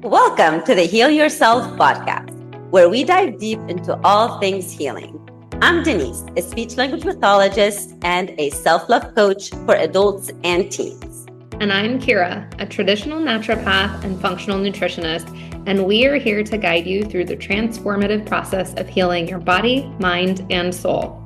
Welcome to the Heal Yourself podcast, where we dive deep into all things healing. I'm Denise, a speech language pathologist and a self-love coach for adults and teens. And I'm Kira, a traditional naturopath and functional nutritionist, and we are here to guide you through the transformative process of healing your body, mind, and soul.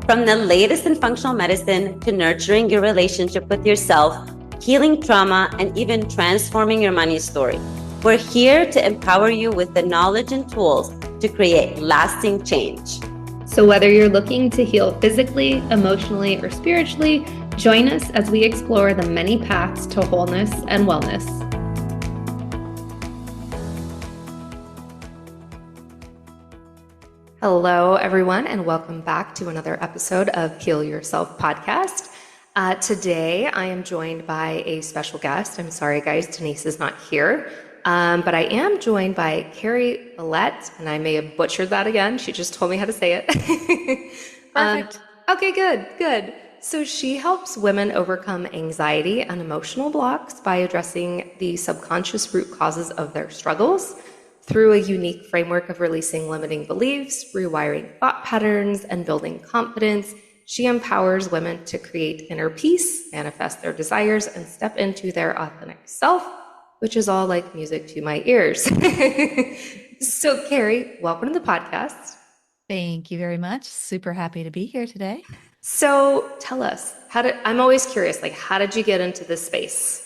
From the latest in functional medicine to nurturing your relationship with yourself, healing trauma, and even transforming your money story, we're here to empower you with the knowledge and tools to create lasting change. So whether you're looking to heal physically, emotionally, or spiritually, join us as we explore the many paths to wholeness and wellness. Hello, everyone, and welcome back to another episode of Heal Yourself podcast. Today, I am joined by a special guest. I'm sorry, guys, Denise is not here. But I am joined by Cary Ouellette, and I may have butchered that again. She just told me how to say it. Perfect. Okay, good. So she helps women overcome anxiety and emotional blocks by addressing the subconscious root causes of their struggles through a unique framework of releasing limiting beliefs, rewiring thought patterns, and building confidence. She empowers women to create inner peace, manifest their desires, and step into their authentic self, which is all like music to my ears. So, Cary, welcome to the podcast. Thank you very much. Super happy to be here today. So, tell us, I'm always curious, how did you get into this space?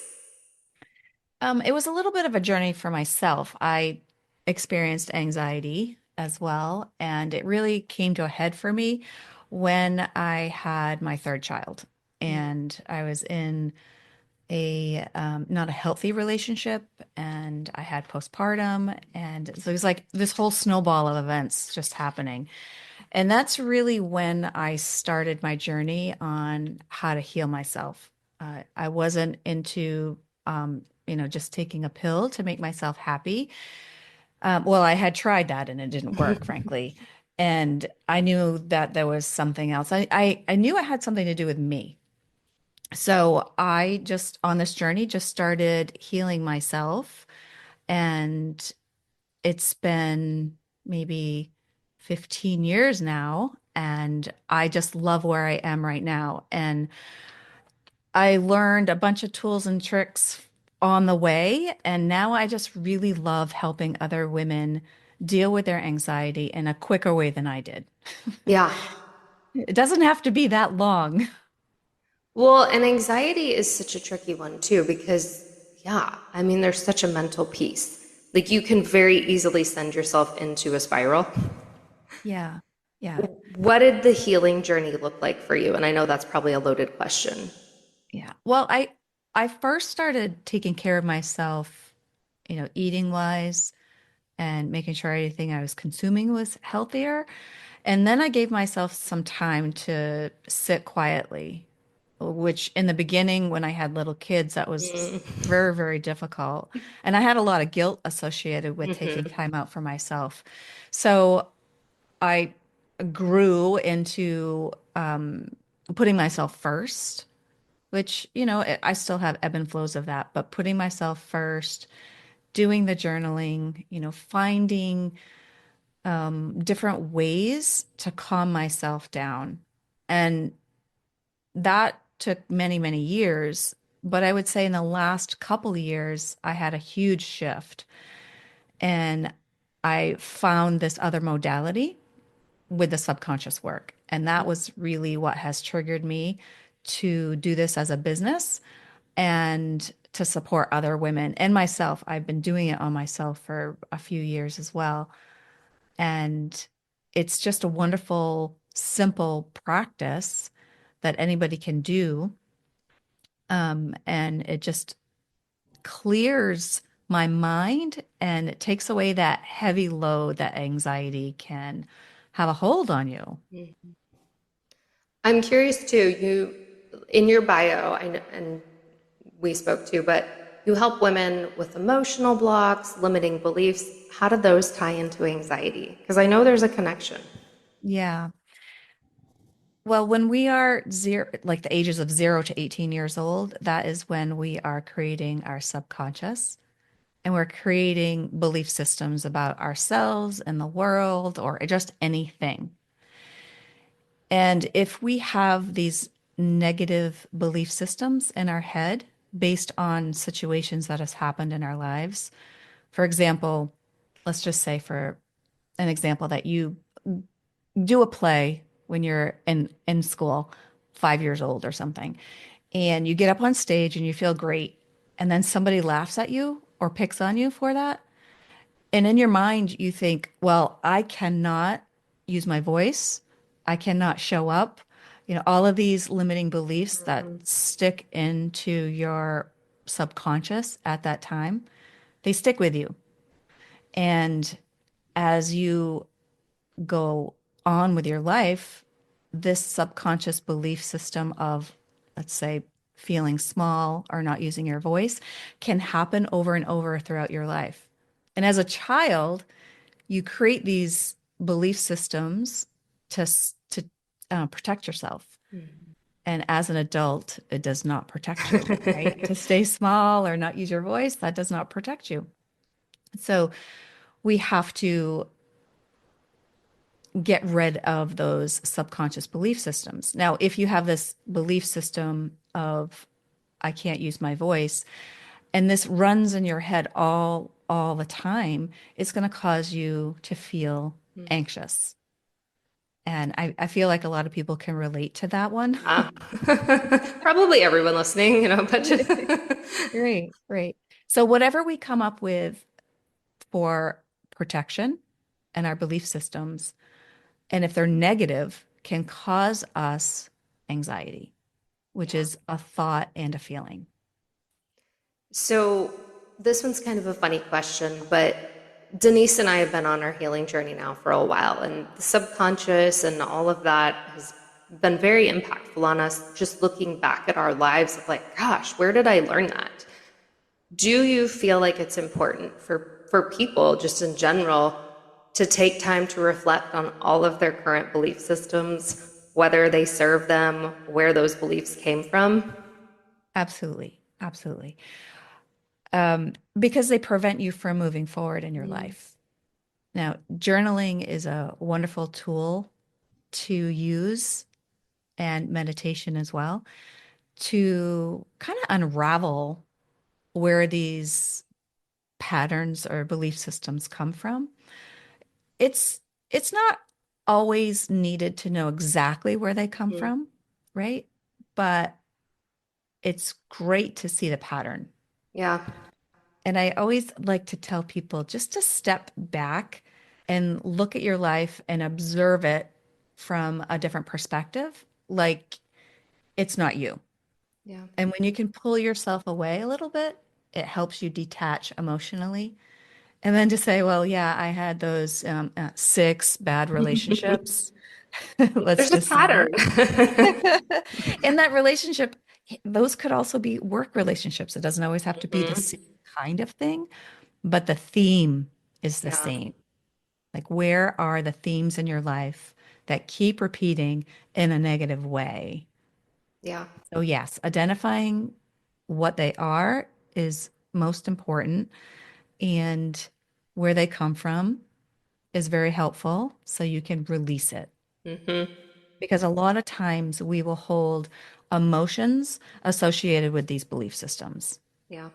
It was a little bit of a journey for myself. I experienced anxiety as well, and it really came to a head for me when I had my third child, and I was in a not a healthy relationship, and I had postpartum, and so it was like this whole snowball of events just happening. And that's really when I started my journey on how to heal myself. I wasn't into just taking a pill to make myself happy. Well, I had tried that and it didn't work, frankly. And I knew that there was something else. I knew it had something to do with me. So I just, on this journey, just started healing myself. And it's been maybe 15 years now. And I just love where I am right now. And I learned a bunch of tools and tricks on the way. And now I just really love helping other women deal with their anxiety in a quicker way than I did. Yeah. It doesn't have to be that long. Well, and anxiety is such a tricky one too, because there's such a mental piece. Like you can very easily send yourself into a spiral. Yeah. Yeah. What did the healing journey look like for you? And I know that's probably a loaded question. Yeah. Well, I first started taking care of myself, eating wise and making sure everything I was consuming was healthier. And then I gave myself some time to sit quietly, which in the beginning, when I had little kids, that was very, very difficult. And I had a lot of guilt associated with taking time out for myself. So I grew into putting myself first, which, I still have ebb and flows of that, but putting myself first, doing the journaling, finding different ways to calm myself down. And that took many, many years. But I would say in the last couple of years, I had a huge shift. And I found this other modality with the subconscious work. And that was really what has triggered me to do this as a business and to support other women and myself. I've been doing it on myself for a few years as well. And it's just a wonderful, simple practice that anybody can do. And it just clears my mind and it takes away that heavy load that anxiety can have a hold on you. I'm curious too, in your bio, and we spoke too, but you help women with emotional blocks, limiting beliefs. How do those tie into anxiety? Because I know there's a connection. Yeah. Well, when we are zero, like the ages of 0 to 18 years old, that is when we are creating our subconscious. and we're creating belief systems about ourselves and the world or just anything. And if we have these negative belief systems in our head based on situations that has happened in our lives, for example, let's just say for an example that you do a play when you're in school, 5 years old or something, and you get up on stage and you feel great, and then somebody laughs at you or picks on you for that. And in your mind, you think, well, I cannot use my voice. I cannot show up. All of these limiting beliefs that stick into your subconscious at that time, they stick with you. And as you go on with your life, this subconscious belief system of, let's say, feeling small or not using your voice can happen over and over throughout your life. And as a child, you create these belief systems to protect yourself. And as an adult, it does not protect you, right? To stay small or not use your voice, that does not protect you. So we have to get rid of those subconscious belief systems. Now, if you have this belief system of I can't use my voice, and this runs in your head all the time, it's going to cause you to feel anxious. And I feel like a lot of people can relate to that one. Probably everyone listening, but just Great, great. So whatever we come up with for protection and our belief systems, and if they're negative, can cause us anxiety, which is a thought and a feeling. So this one's kind of a funny question, but Denise and I have been on our healing journey now for a while, and the subconscious and all of that has been very impactful on us, just looking back at our lives of like, gosh, where did I learn that? Do you feel like it's important for people just in general to take time to reflect on all of their current belief systems, whether they serve them, where those beliefs came from? Absolutely, absolutely. Because they prevent you from moving forward in your life. Now, journaling is a wonderful tool to use, and meditation as well, to kind of unravel where these patterns or belief systems come from. It's not always needed to know exactly where they come from, right? But it's great to see the pattern. Yeah. And I always like to tell people just to step back and look at your life and observe it from a different perspective, like it's not you. Yeah. And when you can pull yourself away a little bit, it helps you detach emotionally. And then to say, well, yeah, I had those 6 bad relationships. Let's There's a just say. pattern. In that relationship, those could also be work relationships. It doesn't always have to be the same kind of thing, but the theme is the Yeah. same. Like, where are the themes in your life that keep repeating in a negative way? Yeah. So, yes, identifying what they are is most important, and where they come from is very helpful so you can release it. Because a lot of times we will hold emotions associated with these belief systems. Yeah.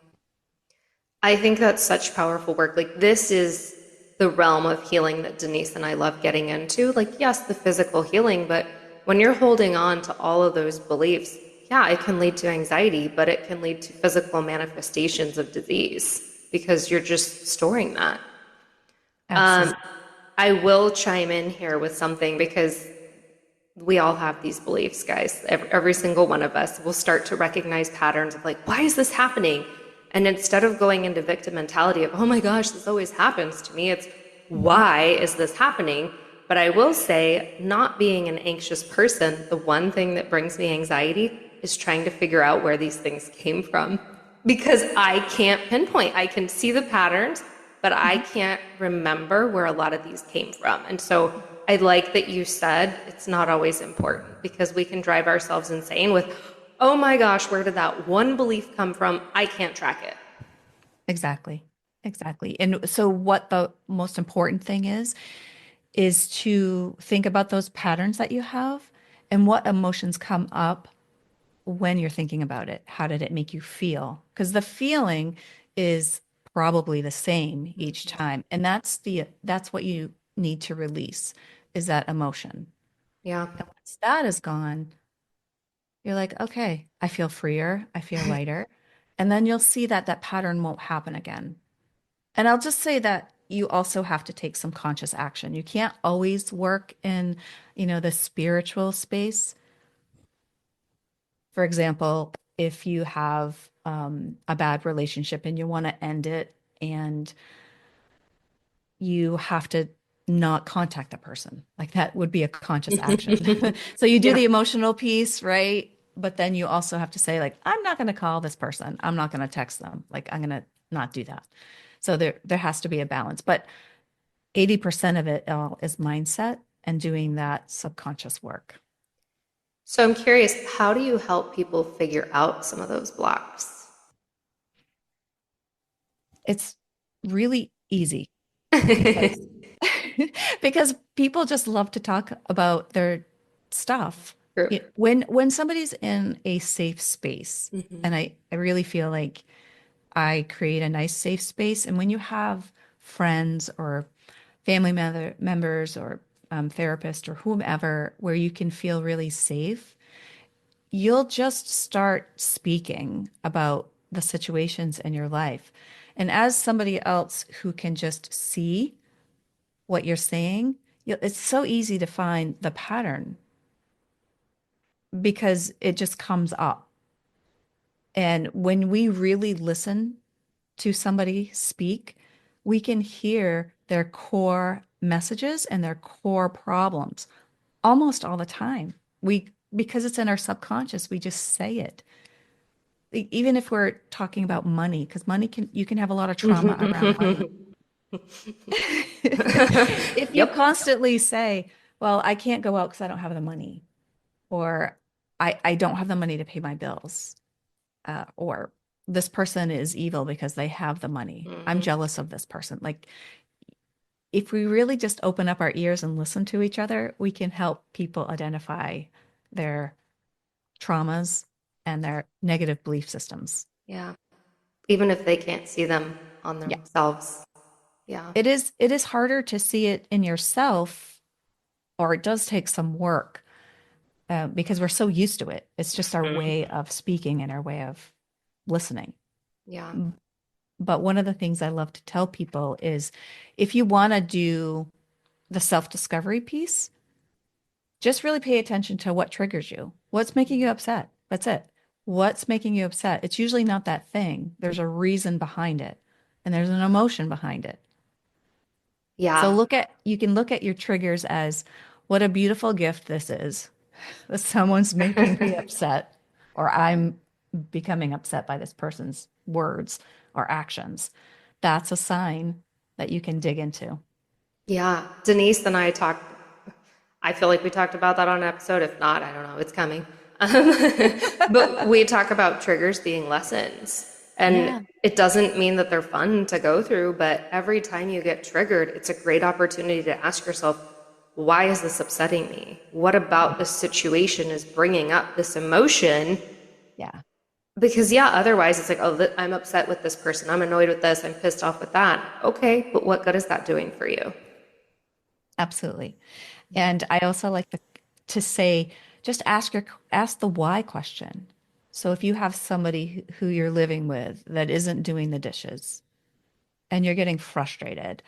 I think that's such powerful work. Like, this is the realm of healing that Denise and I love getting into. Like, yes, the physical healing, but when you're holding on to all of those beliefs, yeah, it can lead to anxiety, but it can lead to physical manifestations of disease because you're just storing that. Absolutely. I will chime in here with something because we all have these beliefs, guys. Every single one of us will start to recognize patterns of like, why is this happening? And instead of going into victim mentality of, oh my gosh, this always happens to me, it's why is this happening? But I will say, not being an anxious person, the one thing that brings me anxiety is trying to figure out where these things came from. Because I can't pinpoint. I can see the patterns, but I can't remember where a lot of these came from. And so I like that you said it's not always important, because we can drive ourselves insane with, oh my gosh, where did that one belief come from? I can't track it. Exactly. Exactly. And so what the most important thing is to think about those patterns that you have and what emotions come up when you're thinking about it. How did it make you feel? Because the feeling is probably the same each time. And that's what you need to release is that emotion. Yeah. And once that is gone, you're like, okay, I feel freer, I feel lighter. And then you'll see that that pattern won't happen again. And I'll just say that you also have to take some conscious action. You can't always work in, the spiritual space. For example, if you have a bad relationship and you want to end it, and you have to not contact the person, like that would be a conscious action. So you do Yeah. the emotional piece, right? But then you also have to say, like, I'm not going to call this person. I'm not going to text them. Like, I'm going to not do that. So there has to be a balance. But 80% of it all is mindset and doing that subconscious work. So I'm curious, how do you help people figure out some of those blocks? It's really easy because because people just love to talk about their stuff. True. When somebody's in a safe space, Hmm. and I really feel like I create a nice safe space, and when you have friends or members or therapist or whomever where you can feel really safe, you'll just start speaking about the situations in your life. And as somebody else who can just see what you're saying, it's so easy to find the pattern because it just comes up. And when we really listen to somebody speak, we can hear their core messages and their core problems almost all the time. Because it's in our subconscious, we just say it. Even if we're talking about money, because you can have a lot of trauma around money. If you Yep. constantly say, well, I can't go out because I don't have the money, or I don't have the money to pay my bills, or this person is evil because they have the money. I'm Hmm. jealous of this person. Like, if we really just open up our ears and listen to each other, we can help people identify their traumas and their negative belief systems. Yeah. Even if they can't see them on Yeah. themselves. Yeah. It is harder to see it in yourself, or it does take some work because we're so used to it. It's just our way of speaking and our way of listening. Yeah. But one of the things I love to tell people is if you want to do the self-discovery piece, just really pay attention to what triggers you. What's making you upset? That's it. What's making you upset? It's usually not that thing. There's a reason behind it, and there's an emotion behind it. So Yeah. you can look at your triggers as what a beautiful gift this is that someone's making me upset, or I'm becoming upset by this person's words or actions. That's a sign that you can dig into. Yeah. Denise and I talked, I feel like we talked about that on an episode. If not, I don't know, it's coming. But we talk about triggers being lessons. And Yeah. it doesn't mean that they're fun to go through, but every time you get triggered, it's a great opportunity to ask yourself, why is this upsetting me? What about this situation is bringing up this emotion? Yeah. Because, yeah, otherwise it's like, oh, I'm upset with this person. I'm annoyed with this. I'm pissed off with that. Okay, but what good is that doing for you? Absolutely. And I also like to say, just ask the why question. So if you have somebody who you're living with that isn't doing the dishes and you're getting frustrated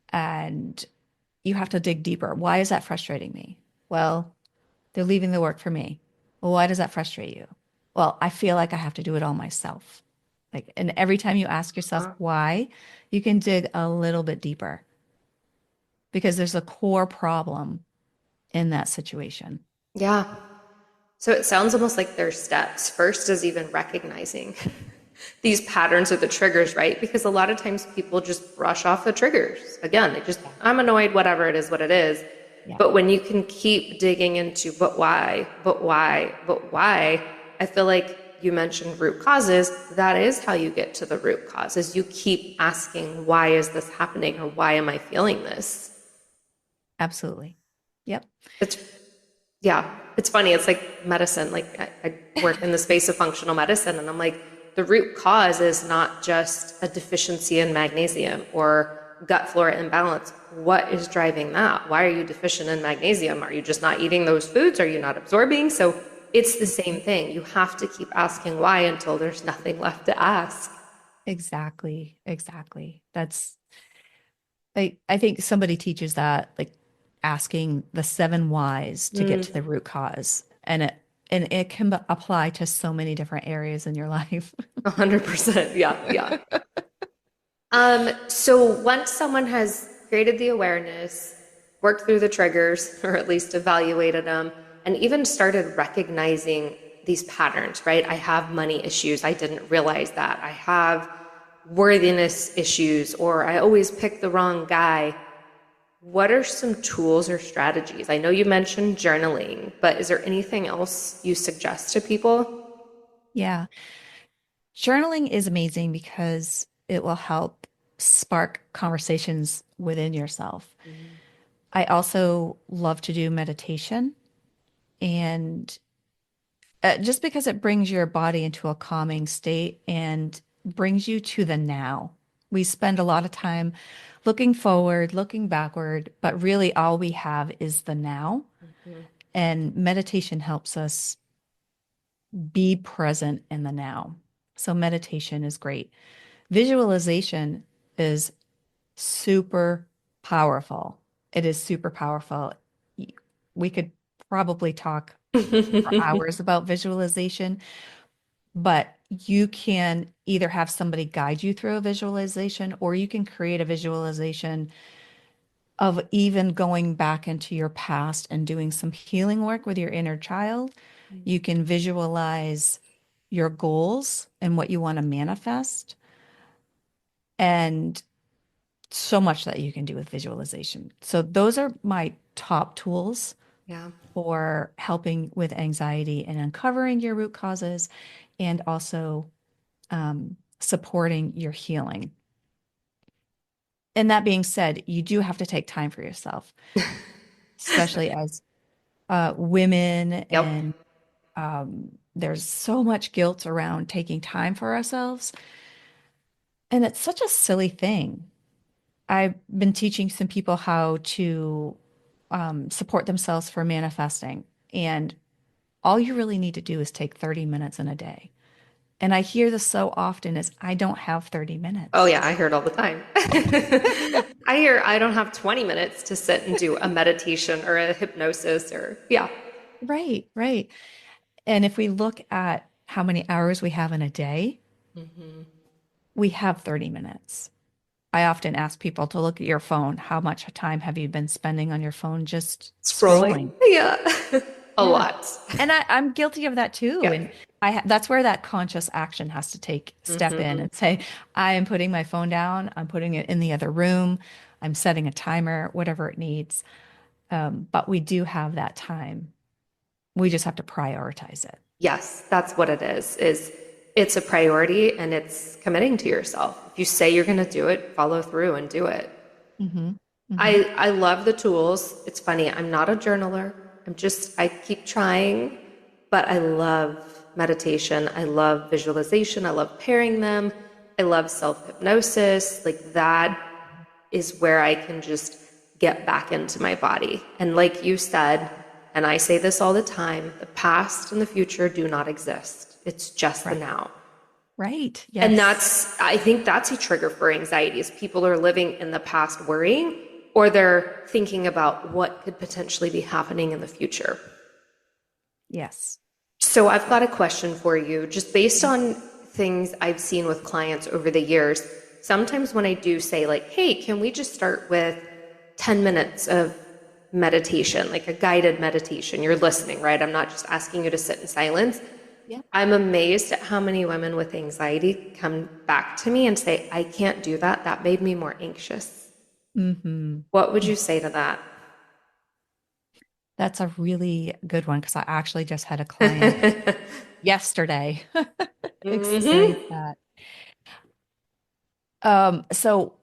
and you have to dig deeper, why is that frustrating me? Well, they're leaving the work for me. Well, why does that frustrate you? Well, I feel like I have to do it all myself. Like, and every time you ask yourself Huh? why, you can dig a little bit deeper because there's a core problem in that situation. Yeah. So it sounds almost like there's steps. First is even recognizing these patterns or the triggers, right? Because a lot of times people just brush off the triggers. Again, they just, I'm annoyed, whatever it is, what it is. Yeah. But when you can keep digging into, but why, but why, but why, I feel like you mentioned root causes, that is how you get to the root cause, is you keep asking, why is this happening, or why am I feeling this? Absolutely. Yep. It's, yeah, it's funny. It's like medicine. Like I work in the space of functional medicine, and I'm like, the root cause is not just a deficiency in magnesium or gut flora imbalance. What is driving that? Why are you deficient in magnesium? Are you just not eating those foods? Are you not absorbing? So it's the same thing. You have to keep asking why until there's nothing left to ask. Exactly. Exactly. That's I think somebody teaches that, like asking the 7 whys to get to the root cause. And it can apply to so many different areas in your life. 100%. Yeah, yeah. So once someone has created the awareness, worked through the triggers, or at least evaluated them, and even started recognizing these patterns, right? I have money issues. I didn't realize that. I have worthiness issues, or I always pick the wrong guy. What are some tools or strategies? I know you mentioned journaling, but is there anything else you suggest to people? Yeah. Journaling is amazing because it will help spark conversations within yourself. I also love to do meditation, and just because it brings your body into a calming state and brings you to the now. We spend a lot of time looking forward, looking backward, but really all we have is the now. And meditation helps us be present in the now. So meditation is great. Visualization is super powerful. It is super powerful. We could probably talk for hours about visualization, but you can either have somebody guide you through a visualization, or you can create a visualization of even going back into your past and doing some healing work with your inner child. You can visualize your goals and what you want to manifest, and so much that you can do with visualization. So those are my top tools Yeah. for helping with anxiety and uncovering your root causes, and also supporting your healing. And that being said, you do have to take time for yourself, especially as women, Yep. and there's so much guilt around taking time for ourselves. And it's such a silly thing. I've been teaching some people how to support themselves for manifesting. And all you really need to do is take 30 minutes in a day. And I hear this so often is I don't have 30 Oh, minutes. yeah, I hear it all the time. I hear I don't have 20 minutes to sit and do a meditation or a hypnosis or, yeah. Right, right. And if we look at how many hours we have in a day, we have 30 minutes. I often ask people to look at your phone. How much time have you been spending on your phone just Scrolling. scrolling? Yeah. A Yeah. lot. And I'm guilty of that too. Yeah. And that's where that conscious action has to take step in and say, I am putting my phone down. I'm putting it in the other room. I'm setting a timer, whatever it needs. But we do have that time. We just have to prioritize it. Yes, that's what it is it's a priority and it's committing to yourself. If you say you're going to do it, follow through and do it. Hmm. Hmm. I love the tools. It's funny, I'm not a journaler. I keep trying, but I love meditation. I love visualization. I love pairing them. I love self-hypnosis. Like that is where I can just get back into my body. And like you said, and I say this all the time, the past and the future do not exist. It's just the Right. now. Right. And Yes. I think that's a trigger for anxiety is people are living in the past worrying, or they're thinking about what could potentially be happening in the future. Yes. So I've got a question for you, just based on things I've seen with clients over the years. Sometimes when I do say like, hey, can we just start with 10 minutes of meditation, like a guided meditation? You're listening, right? I'm not just asking you to sit in silence. Yeah. I'm amazed at how many women with anxiety come back to me and say, I can't do that. That made me more anxious. Hmm. What would you say to that? That's a really good one because I actually just had a client yesterday experience Hmm. that. So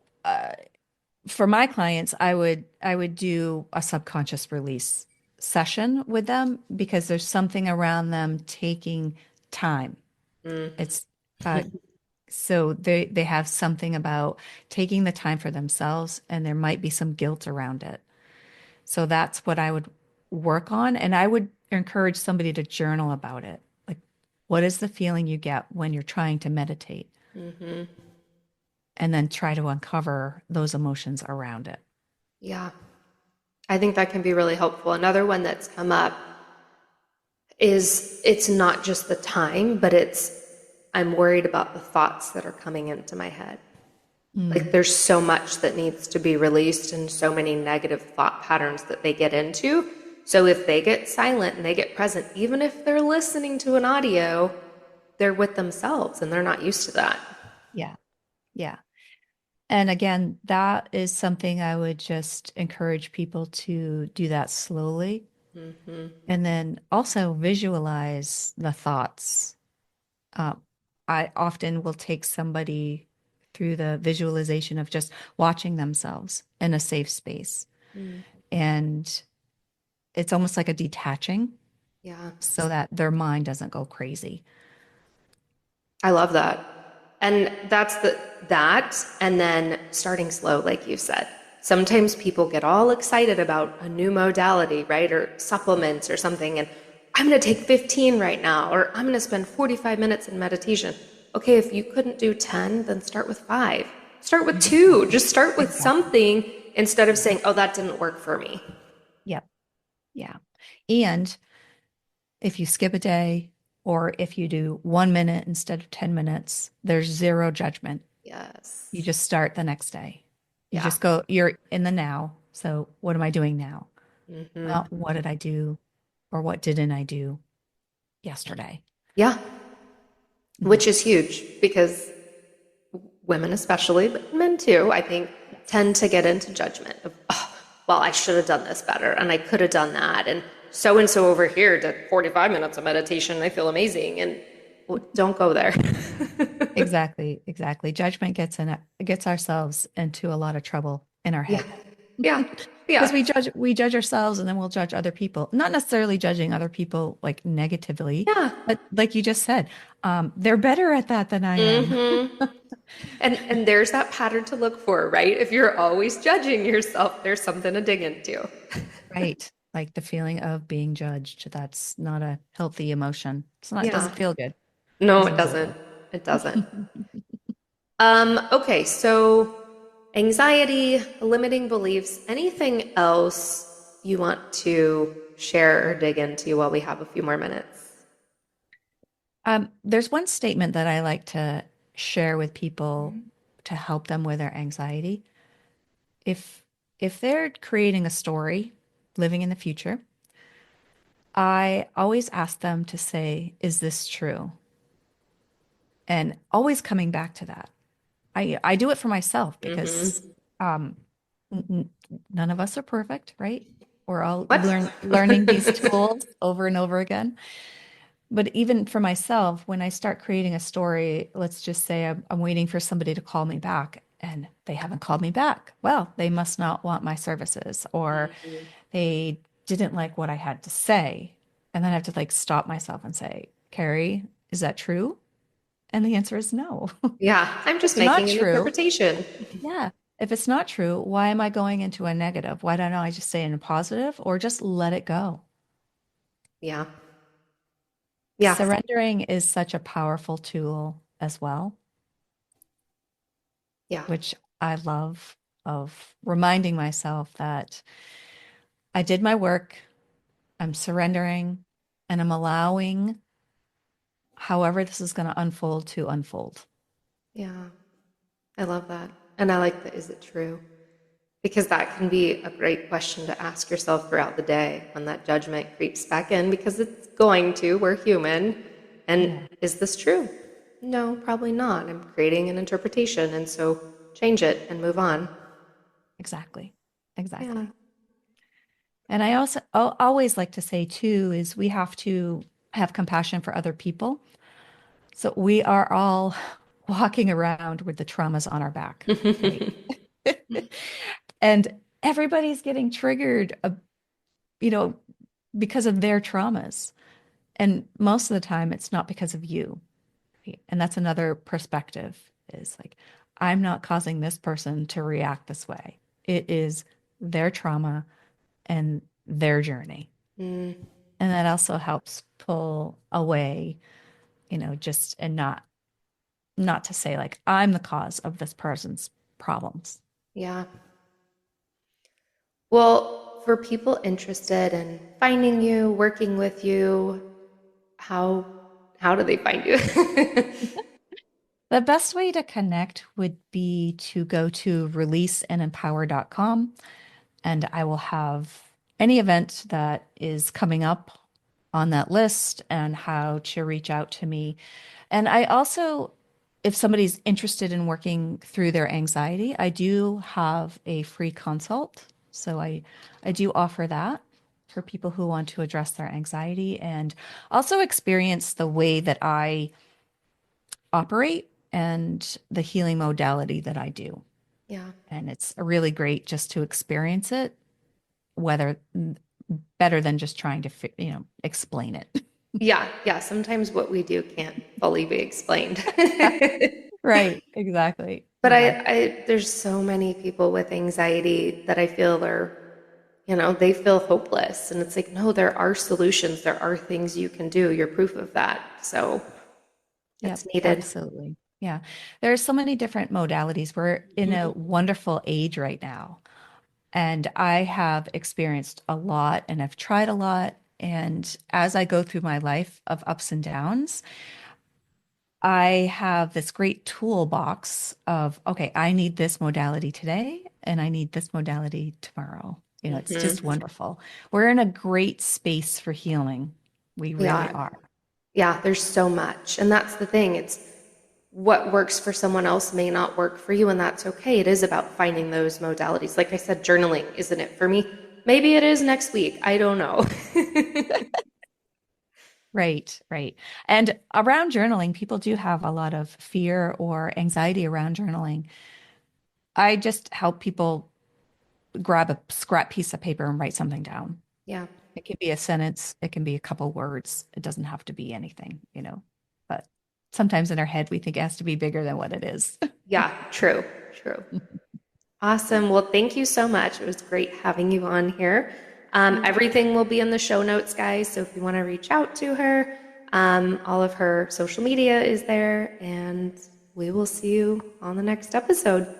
for my clients, I would do a subconscious release session with them because there's something around them taking time. It's uh, so they have something about taking the time for themselves, and there might be some guilt around it. So that's what I would work on, and I would encourage somebody to journal about it. Like, what is the feeling you get when you're trying to meditate? Hmm. And then try to uncover those emotions around it. Yeah, I think that can be really helpful. Another one that's come up is it's not just the time, but it's I'm worried about the thoughts that are coming into my head. Like Mm, there's so much that needs to be released and so many negative thought patterns that they get into. So if they get silent and they get present, even if they're listening to an audio, they're with themselves and they're not used to that. yeah, yeah. And again, that is something I would just encourage people to do that slowly. Hmm. And then also visualize the thoughts. Um, I often will take somebody through the visualization of just watching themselves in a safe space. Mm. And it's almost like a detaching Yeah, so that their mind doesn't go crazy. I love that. And that's that, and then starting slow, like you said. Sometimes people get all excited about a new modality, right? Or supplements or something, and I'm going to take 15 right now, or I'm going to spend 45 minutes in meditation. Okay, if you couldn't do 10, then start with 5. Start with 2. Exactly. Just start with Exactly. something instead of saying, oh, that didn't work for me. Yep. Yeah. And if you skip a day or if you do 1 minute instead of 10 minutes, there's zero judgment. You Yes. just start the next day. You Yeah. just go, you're in the now. So what am I doing now? Hmm. Not what did I do or what didn't I do yesterday? Yeah. Mhm. Which is huge because women especially, but men too, I think, Yes. tend to get into judgment of, oh, well, I should have done this better and I could have done that. And so over here did 45 minutes of meditation. I feel amazing. And well, don't go there. Exactly. Exactly. Judgment gets ourselves into a lot of trouble in our Yeah. head. Yeah. Because Yeah. we judge ourselves and then we'll judge other people. Not necessarily judging other people like negatively, Yeah. but like you just said, they're better at that than I am. Hmm. And there's that pattern to look for, right? If you're always judging yourself, there's something to dig into. Right. Like the feeling of being judged. That's not a healthy emotion. It's not, it Yeah. doesn't feel good. No, it Doesn't feel doesn't. good. It doesn't. Okay, so anxiety, limiting beliefs, anything else you want to share or dig into while we have a few more minutes? There's one statement that I like to share with people to help them with their anxiety. If if they're creating a story, living in the future, I always ask them to say, is this true? And always coming back to that. I do it for myself because Mm-hmm. um, n- n- none of us are perfect, right? We're all What? learning these tools over and over again. But even for myself, when I start creating a story, let's just say I'm waiting for somebody to call me back and they haven't called me back. Well, they must not want my services or they didn't like what I had to say. And then I have to like stop myself and say, Cary, is that true? And the answer is no. Yeah, I'm If just it's not making an true. interpretation. Yeah. If it's not true, why am I going into a negative? Why don't I just stay in a positive or just let it go? Yeah. Yeah. Surrendering is such a powerful tool as well, Yeah. which I love of reminding myself that I did my work, I'm surrendering, and I'm allowing however this is going to unfold to unfold. Yeah. I love that. And I like the is it true? Because that can be a great question to ask yourself throughout the day when that judgment creeps back in, because it's going to. We're human. And Yeah, is this true? No, probably not. I'm creating an interpretation. And so change it and move on. exactly. Yeah. Exactly. And I also always like to say too is we have to have compassion for other people. So we are all walking around with the traumas on our back, right? And everybody's getting triggered, you know, because of their traumas. And most of the time, it's not because of you. Right? And that's another perspective is like, I'm not causing this person to react this way. It is their trauma and their journey. Mm, And that also helps pull away, just and not to say like I'm the cause of this person's problems. yeah. Well, for people interested in finding you, working with you, how how do they find you? The best way to connect would be to go to releaseandempower.com, and I will have any event that is coming up on that list and how to reach out to me. And I also, if somebody's interested in working through their anxiety, I do have a free consult. So I do offer that for people who want to address their anxiety and also experience the way that I operate and the healing modality that I do. Yeah. And it's really great just to experience it, whether better than just trying to, explain it. Yeah, yeah. Sometimes what we do can't fully be explained. Right, exactly. But Exactly. there's so many people with anxiety that I feel are, they feel hopeless. And it's like, no, there are solutions. There are things you can do. You're proof of that. So Yep, it's needed. absolutely. Yeah. There are so many different modalities. We're in a wonderful age right now. And I have experienced a lot and I've tried a lot. And as I go through my life of ups and downs, I have this great toolbox of, okay, I need this modality today and I need this modality tomorrow. It's just Hmm. wonderful. We're in a great space for healing. We really Yeah. are. Yeah, there's so much. And that's the thing. It's what works for someone else may not work for you, and that's okay. It is about finding those modalities. Like I said, journaling isn't it for me? Maybe it is next week. I don't know. Right, right. And around journaling, people do have a lot of fear or anxiety around journaling. I just help people grab a scrap piece of paper and write something down. Yeah. It can be a sentence, it can be a couple words. It doesn't have to be anything, but sometimes in our head, we think it has to be bigger than what it is. Yeah, true. True. Awesome. Well, thank you so much. It was great having you on here. Everything will be in the show notes, guys. So if you want to reach out to her, all of her social media is there, and we will see you on the next episode.